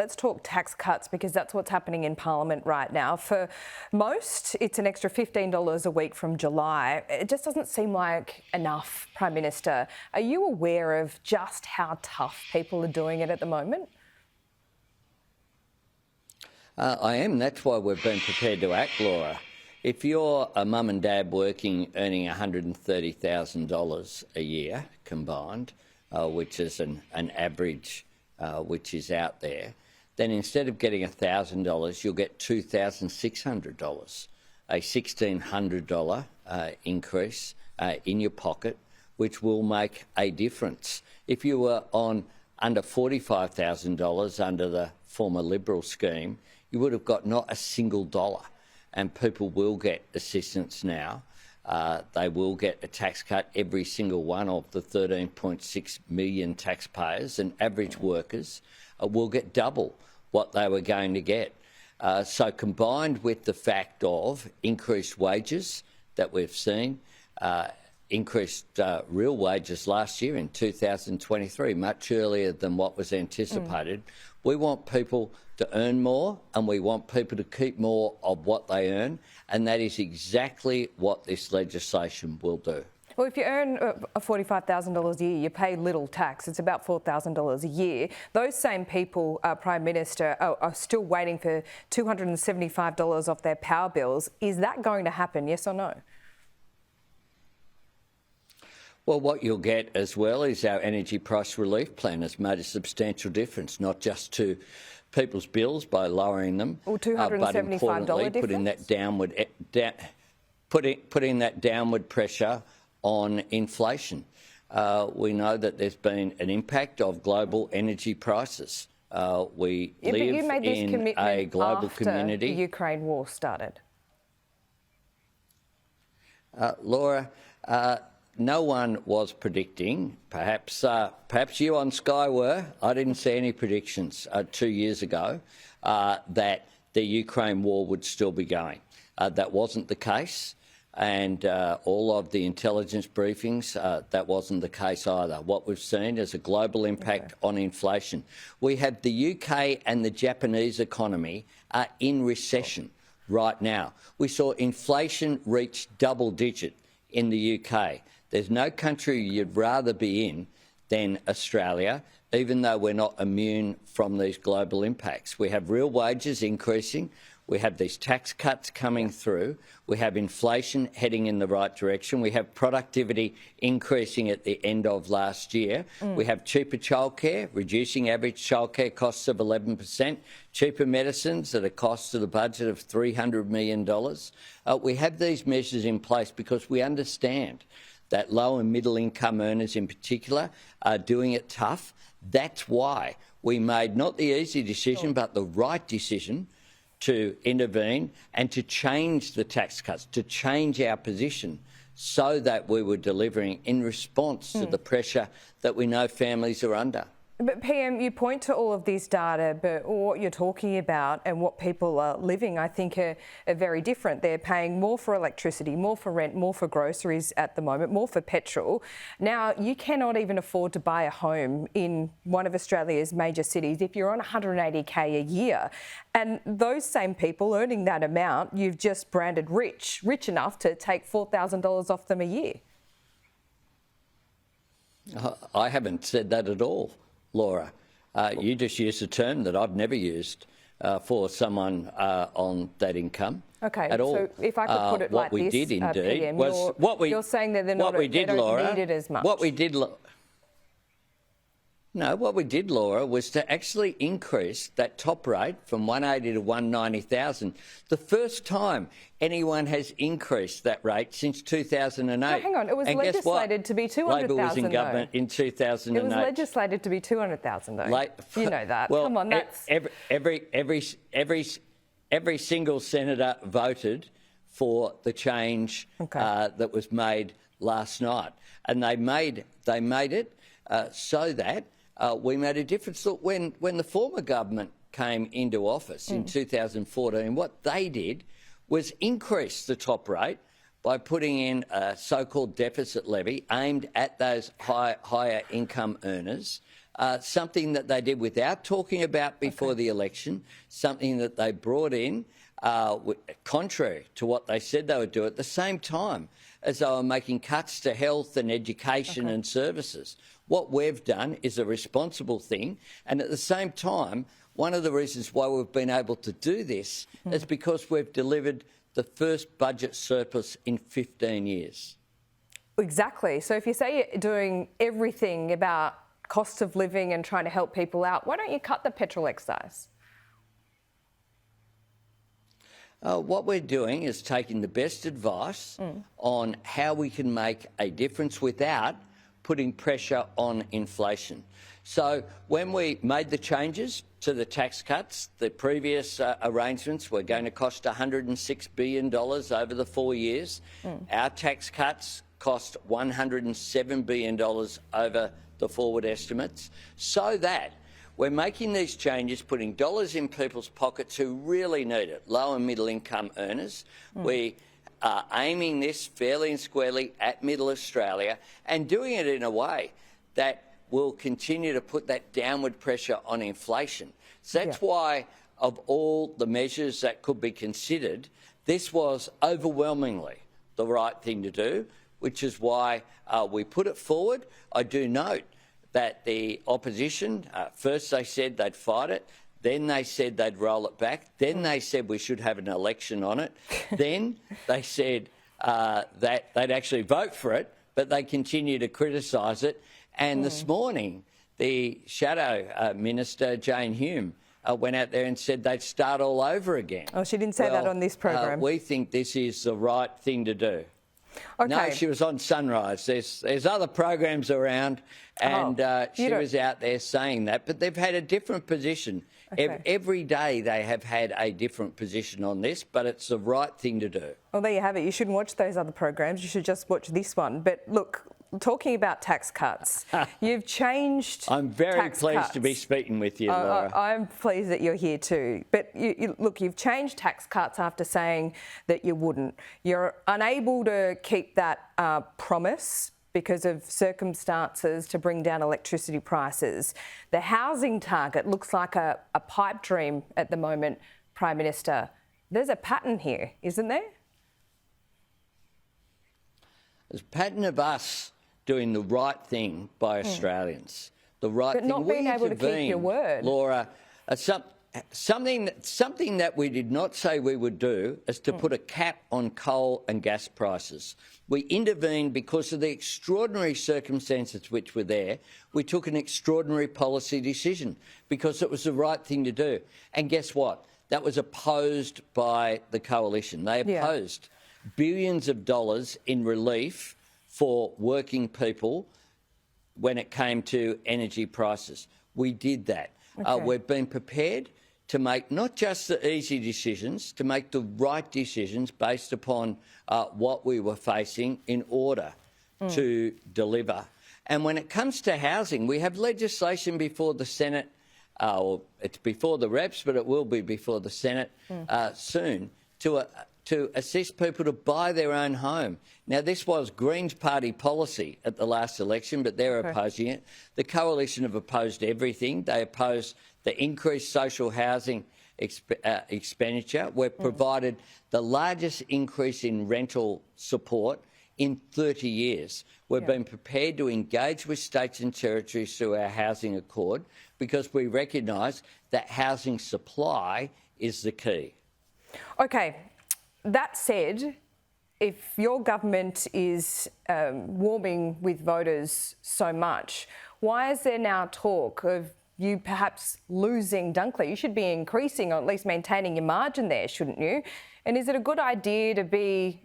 Let's talk tax cuts, because that's what's happening in Parliament right now. For most, it's an extra $15 a week from July. It just doesn't seem like enough, Prime Minister. Are you aware of just how tough people are doing it at the moment? I am. That's why we've been prepared to act, Laura. If you're a mum and dad working, earning $130,000 a year combined, which is an average which is out there, then instead of getting $1,000, you'll get $2,600, a $1,600 increase in your pocket, which will make a difference. If you were on under $45,000 under the former Liberal scheme, you would have got not a single dollar. And people will get assistance now. They will get a tax cut, every single one of the 13.6 million taxpayers, and average workers will get double what they were going to get. So combined with the fact of increased wages that we've seen, increased real wages last year in 2023, much earlier than what was anticipated. We want people to earn more, and we want people to keep more of what they earn, and that is exactly what this legislation will do. Well, if you earn $45,000 a year, you pay little tax. It's about $4,000 a year. Those same people, Prime Minister, are still waiting for $275 off their power bills. Is that going to happen, yes or no? Well, what you'll get as well is our energy price relief plan has made a substantial difference, not just to people's bills by lowering them, but importantly putting that downward pressure on inflation. We know that there's been an impact of global energy prices. We live in a global community. The Ukraine war started. Laura, no one was predicting, perhaps you on Sky were, I didn't see any predictions 2 years ago, that the Ukraine war would still be going. That wasn't the case, and all of the intelligence briefings, that wasn't the case either. What we've seen is a global impact on inflation. We have the UK and the Japanese economy are in recession right now. We saw inflation reach double digit in the UK. There's no country you'd rather be in than Australia, even though we're not immune from these global impacts. We have real wages increasing. We have these tax cuts coming through. We have inflation heading in the right direction. We have productivity increasing at the end of last year. We have cheaper childcare, reducing average childcare costs of 11%, cheaper medicines at a cost to the budget of $300 million. We have these measures in place because we understand that low and middle income earners in particular are doing it tough. That's why we made not the easy decision, but the right decision to intervene and to change the tax cuts, to change our position so that we were delivering in response to the pressure that we know families are under. But PM, you point to all of this data, but what you're talking about and what people are living, I think, are very different. They're paying more for electricity, more for rent, more for groceries at the moment, more for petrol. Now, you cannot even afford to buy a home in one of Australia's major cities if you're on $180K a year. And those same people earning that amount, you've just branded rich enough to take $4,000 off them a year. I haven't said that at all, Laura. You just used a term that I've never used for someone on that income. Okay, at all. So if I could put it like this, PM, you're saying that they're not, they don't need it as much. What we did, Laura, was to actually increase that top rate from 180 to 190,000. The first time anyone has increased that rate since 2008. No, hang on, it was legislated to be 200,000. Labor was in government in 2008. It was legislated to be 200,000 though. You know that. Well, come on, that's every single senator voted for the change that was made last night, and they made it so that we made a difference. Look, when the former government came into office in 2014, what they did was increase the top rate by putting in a so-called deficit levy aimed at those higher income earners something that they did without talking about before the election, something that they brought in contrary to what they said they would do at the same time as they were making cuts to health and education and services. What we've done is a responsible thing, and at the same time, one of the reasons why we've been able to do this is because we've delivered the first budget surplus in 15 years. Exactly. So if you say you're doing everything about cost of living and trying to help people out, why don't you cut the petrol excise? What we're doing is taking the best advice on how we can make a difference without putting pressure on inflation. So when we made the changes to the tax cuts, the previous arrangements were going to cost $106 billion over the 4 years. Our tax cuts cost $107 billion over the forward estimates, so that we're making these changes, putting dollars in people's pockets who really need it, low and middle income earners. We are aiming this fairly and squarely at middle Australia and doing it in a way that will continue to put that downward pressure on inflation. So that's why, of all the measures that could be considered, this was overwhelmingly the right thing to do, which is why we put it forward. I do note that the opposition, first they said they'd fight it, then they said they'd roll it back, then they said we should have an election on it, then they said that they'd actually vote for it, but they continue to criticise it. And this morning, the Shadow Minister, Jane Hume, went out there and said they'd start all over again. Oh, she didn't say that on this program. We think this is the right thing to do. Okay. No, she was on Sunrise. There's other programs around, and she was out there saying that. But they've had a different position. Every day they have had a different position on this, but it's the right thing to do. Well, there you have it. You shouldn't watch those other programs. You should just watch this one. But look, talking about tax cuts, you've changed. I'm very pleased cuts. to be speaking with you, Laura. I'm pleased that you're here too. But look, you've changed tax cuts after saying that you wouldn't. You're unable to keep that promise because of circumstances to bring down electricity prices. The housing target looks like a pipe dream at the moment, Prime Minister. There's a pattern here, isn't there? There's a pattern of us doing the right thing by Australians. The right thing. But not being able to keep your word. Laura, something that we did not say we would do is to put a cap on coal and gas prices. We intervened because of the extraordinary circumstances which were there. We took an extraordinary policy decision because it was the right thing to do. And guess what? That was opposed by the coalition. They opposed billions of dollars in relief for working people when it came to energy prices. We did that. We've been prepared to make not just the easy decisions, to make the right decisions based upon what we were facing in order to deliver. And when it comes to housing, we have legislation before the Senate, or it's before the reps, but it will be before the Senate soon, to assist people to buy their own home. Now, this was Greens Party policy at the last election, but they're opposing it. The Coalition have opposed everything. They opposed the increased social housing expenditure. We've provided the largest increase in rental support in 30 years. We've been prepared to engage with states and territories through our housing accord because we recognise that housing supply is the key. Okay. That said, if your government is warming with voters so much, why is there now talk of you perhaps losing Dunkley? You should be increasing or at least maintaining your margin there, shouldn't you? And is it a good idea to be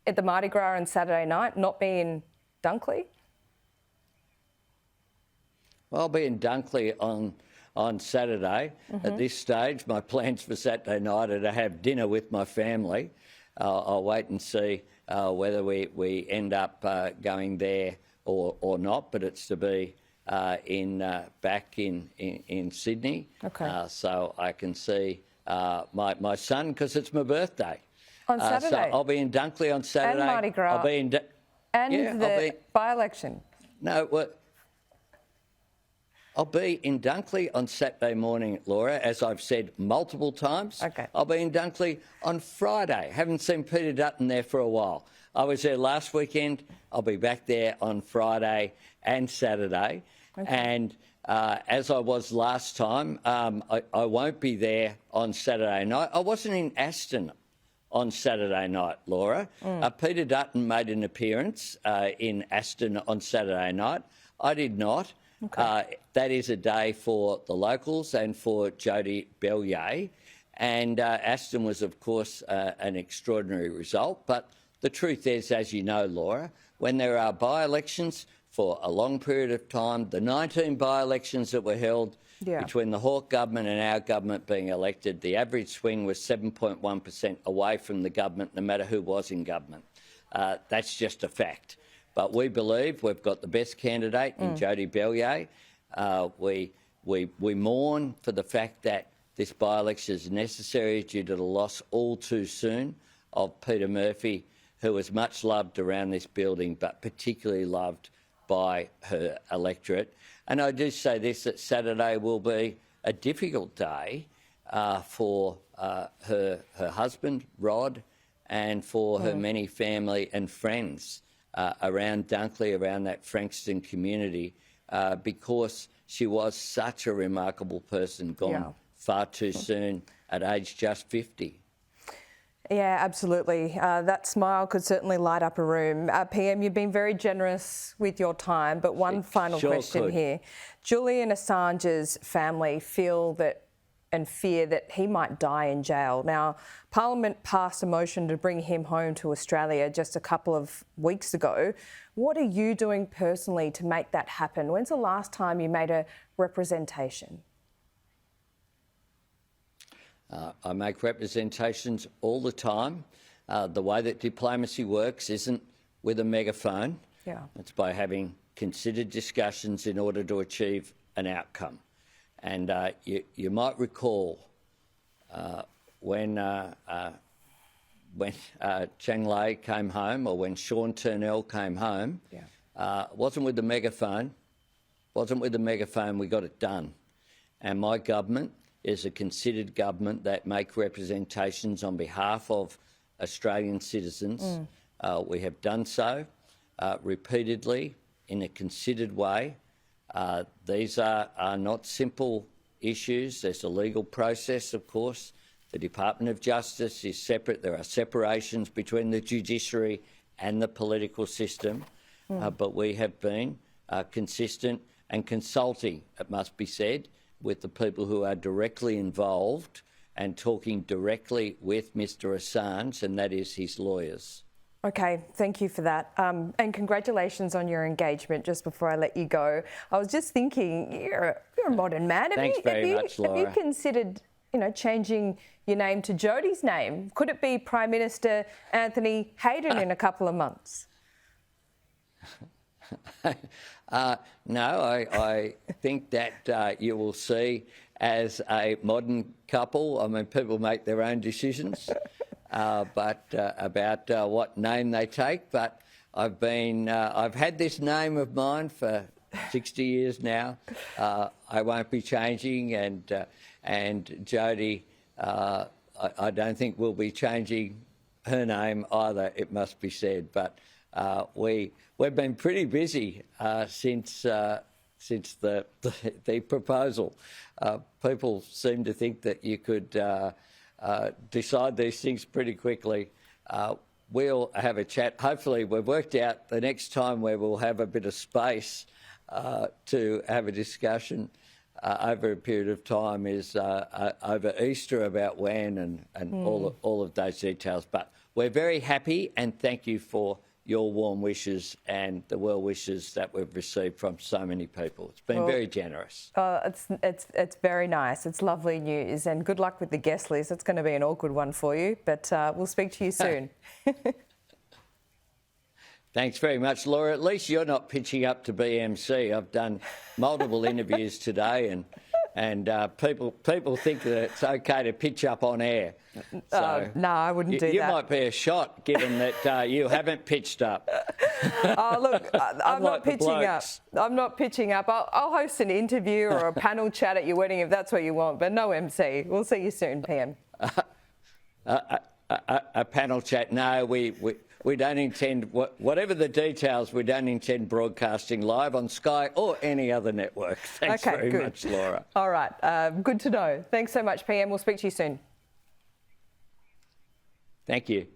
at the Mardi Gras on Saturday night, not be in Dunkley? Well, I'll be in Dunkley on Saturday. At this stage, my plans for Saturday night are to have dinner with my family. I'll wait and see whether we end up going there or not, but it's to be back in Sydney. So I can see my son, because it's my birthday. On Saturday? So I'll be in Dunkley on Saturday. And Mardi Gras. I'll be in... and the by-election. No, well... I'll be in Dunkley on Saturday morning, Laura, as I've said multiple times. Okay. I'll be in Dunkley on Friday. Haven't seen Peter Dutton there for a while. I was there last weekend. I'll be back there on Friday and Saturday. Okay. And as I was last time, I won't be there on Saturday night. I wasn't in Aston on Saturday night, Laura. Peter Dutton made an appearance in Aston on Saturday night. I did not. Okay. That is a day for the locals and for Jody Bellier. And Aston was, of course, an extraordinary result. But the truth is, as you know, Laura, when there are by-elections for a long period of time, the 19 by-elections that were held between the Hawke government and our government being elected, the average swing was 7.1% away from the government, no matter who was in government. That's just a fact. But we believe we've got the best candidate in Jody Bellier. We mourn for the fact that this by-election is necessary due to the loss all too soon of Peter Murphy, who was much loved around this building, but particularly loved by her electorate. And I do say this, that Saturday will be a difficult day for her husband, Rod, and for her many family and friends around Dunkley, around that Frankston community, because she was such a remarkable person, gone far too soon at age just 50. Yeah, absolutely. That smile could certainly light up a room. PM, you've been very generous with your time, but one final question here. Julian Assange's family feel that and fear that he might die in jail. Now, Parliament passed a motion to bring him home to Australia just a couple of weeks ago. What are you doing personally to make that happen? When's the last time you made a representation? I make representations all the time. The way that diplomacy works isn't with a megaphone. It's by having considered discussions in order to achieve an outcome. And you might recall when Cheng Lei came home, or when Sean Turnell came home, it wasn't with the megaphone. We got it done. And my government is a considered government that make representations on behalf of Australian citizens. We have done so repeatedly in a considered way. These are not simple issues. There's a legal process, of course. The Department of Justice is separate. There are separations between the judiciary and the political system. But we have been consistent and consulting, it must be said, with the people who are directly involved and talking directly with Mr Assange, and that is his lawyers. Okay, thank you for that. And congratulations on your engagement just before I let you go. I was just thinking, you're a modern man. Thanks very much, Laura. Have you considered, changing your name to Jodie's name? Could it be Prime Minister Anthony Hayden in a couple of months? No, I think that you will see as a modern couple, I mean, people make their own decisions. But about what name they take. But I've had this name of mine for 60 years now. I won't be changing, and Jody, I don't think will be changing her name either, it must be said. But we've been pretty busy since the proposal. People seem to think that you could decide these things pretty quickly. We'll have a chat. Hopefully we've worked out the next time where we'll have a bit of space to have a discussion over a period of time is over Easter, about when and all of those details. But we're very happy, and thank you for your warm wishes and the well wishes that we've received from so many people. It's been very generous. It's very nice. It's lovely news, and good luck with the guest list. It's going to be an awkward one for you, but we'll speak to you soon. Thanks very much, Laura. At least you're not pitching up to BMC. I've done multiple interviews today, and And people think that it's okay to pitch up on air. So no, I wouldn't do that. You might be a shot, given that you haven't pitched up. Oh, look, I'm not pitching up. I'm not pitching up. I'll host an interview or a panel chat at your wedding if that's what you want, but no MC. We'll see you soon, PM. A panel chat? No, we don't intend, whatever the details, we don't intend broadcasting live on Sky or any other network. Thanks very much, Laura. All right, good to know. Thanks so much, PM. We'll speak to you soon. Thank you.